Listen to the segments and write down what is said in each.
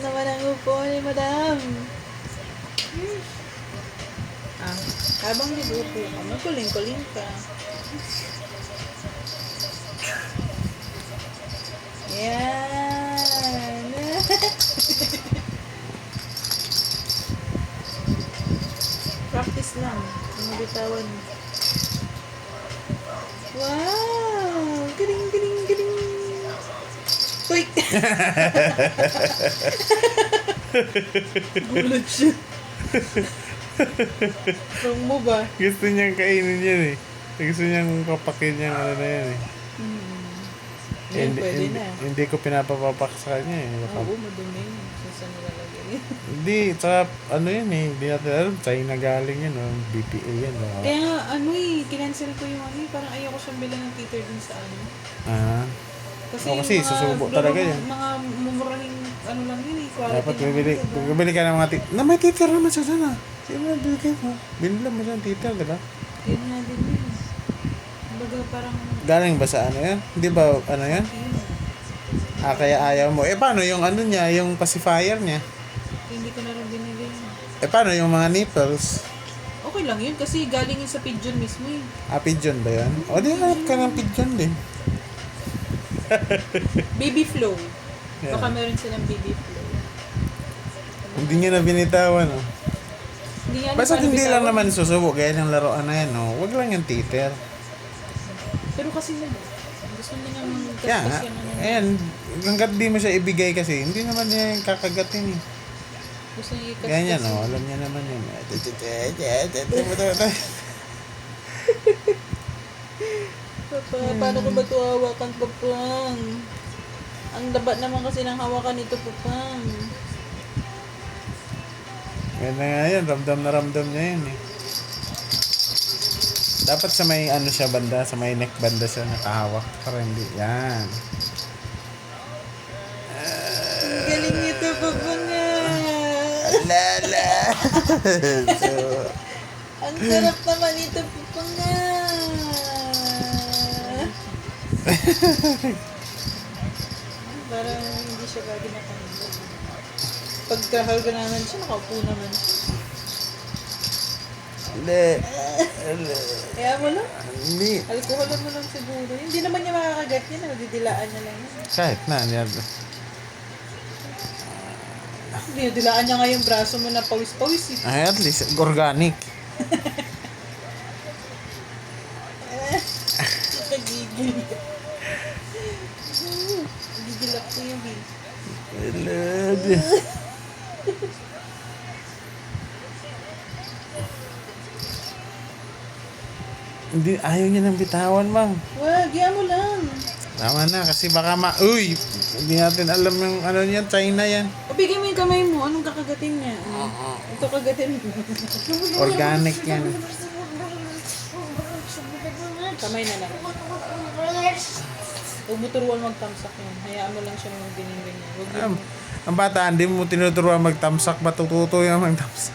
naman ang upo ni madam. Habang nag-upo ka, magkuling-kuling ka. Yan. Practice lang. Mabitawan. Wow! Galing, galing, galing. Uy! Gulat siya. Wrong mo ba? Gusto niyang kainin yan eh. Gusto niyang papakin yung ano na yan eh. Yan, pwede na. Hindi ko pinapapapak sa kanya eh. Oo, madumi. Saan nilalagay yun? Hindi, sa ano yan eh. Hindi natin alam. China galing yan oh. BPA yan oh. Kaya nga, kinancel ko yung parang ayoko siyang bilang ng teeter dun sa ano. Ah. Kasi, Kasi susubo talaga yan. Mga mumurahing lang yun eh. Quality Dapat lang bibili. yun, diba? Bibili ka ng mga na may teacher naman siya dyan ah. Sino na bibigay mo? Binilang mo siya ng teacher, diba? Yun nga din yun. Kumbaga parang, Galing ba sa ano yan? Hindi ba ano yan? Ah, kaya ayaw mo. Eh, paano yung ano niya? Yung pacifier niya? hindi ko na rin binigay. Eh, paano yung mga nipples? Okay lang yun kasi galing yun sa pigeon mismo eh. Ah, pigeon ba yan? O, di hanap ka ng pigeon din. Baby flow. Yeah. Baka meron silang baby flow. Hindi niya na binitawan, oh. Hindi nga Basta paano hindi lang bitawan. naman susubo. Gaya ng laruan na yan, oh. Huwag lang yung teeter. Pero kasi gusto niya nga Kaya nga. kaskas yan. Ayan. Hanggat di mo siya ibigay kasi, hindi naman niya yung kakagatin, eh. Gusto niya ikaskas. Ganyan, oh. Alam niya naman yun. Papa, paano ko ba ito hawakan, Papang? Ang labat naman kasi ng hawakan nito, Papang. Yan na nga yan. Ramdam na ramdam niya yun, eh. Dapat sa may ano siya banda, sa may neck banda siya nakahawak. Para hindi. Yan. Ang galing nito, Papang. Lala. So, Ang sarap naman nito, Papang. Parang hindi siya bagay na kanila. Pagkahalga naman siya, nakaupo naman siya. Kaya mo lang. Hindi. Alkoholan mo lang siguro. Hindi naman niya makakagat yan. Didilaan niya lang yan. Kahit na. Didilaan niya nga yung braso mo na pawis-pawis eh. Ay, at least organic. Nagigil. Gigil ako yung eh. Hindi, ayaw niya ng bitawan, ma'am. Wag, yan mo lang. Tama na, kasi baka Uy! Hindi natin alam yung ano niyan, China yan. O, bigay mo yung kamay mo. Anong kakagatin niya? Ito kagatin mo. Organic yan. Kamay na lang. Huwag mo turuan magtamsak yan. Hayaan mo lang siya mga ganyan-ganyan. Huwag mo. Ang bata, hindi mo tinuturuan magtamsak, matututo yung magtamsak.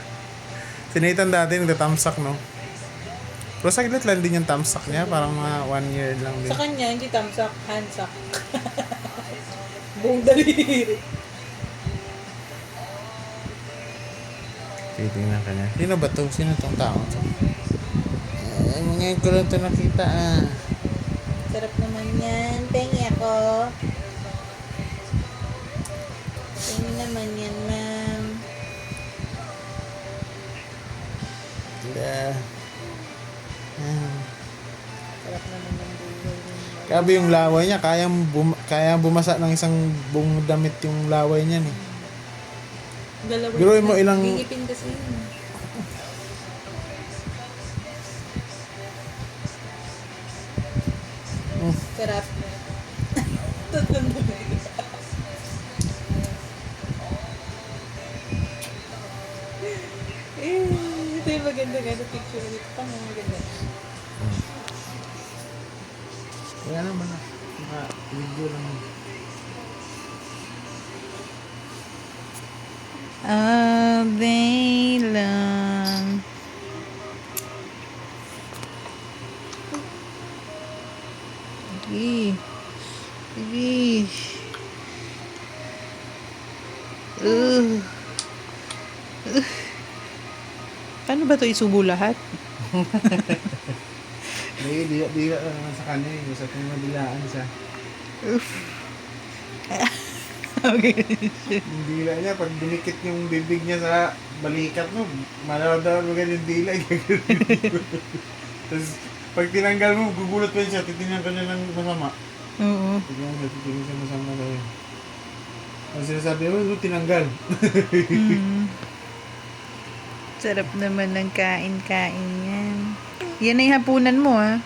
Si Nathan dati nagtatamsak, no? Pero saglit lang din yung tamsak niya, parang mga 1 year lang din. Sa kanya, hindi tamsak, handsak. Buong daliri. Titingnan ka niya. Sino ba to? Sino tong tao to? Ay, ngayon ko lang ito nakita, ah. Sarap naman yan. Pengi ako. Pengi naman yan, ma'am. Sarap naman ng buhay. Grabe yung laway niya, kayang bumasa ng isang buong damit yung laway niya, eh. Dalawa. Biruin mo ilang- Gigipin kasi yun. Sarap. Tatanda na yun. Ito yung maganda-ganda picture ulit. Pang maganda. Kaya naman na. Video lang. Abay lang. Sige. Sige. Uh. Paano ba to isubo lahat? Dila sa kanya eh. Sa kanya madilaan siya. Okay. Yung dila niya, pag dinikit yung bibig niya sa balikat mo, malawadaw mo ganyan yung dila. Tapos, pag tinanggal mo, gugulat pa siya, titingnan ka niya ng masama. Oo. Titingnan siya masama sa'yo. Ang sinasabi mo, tinanggal. Sarap naman ng kain-kain yan. Yan ay hapunan mo, ha?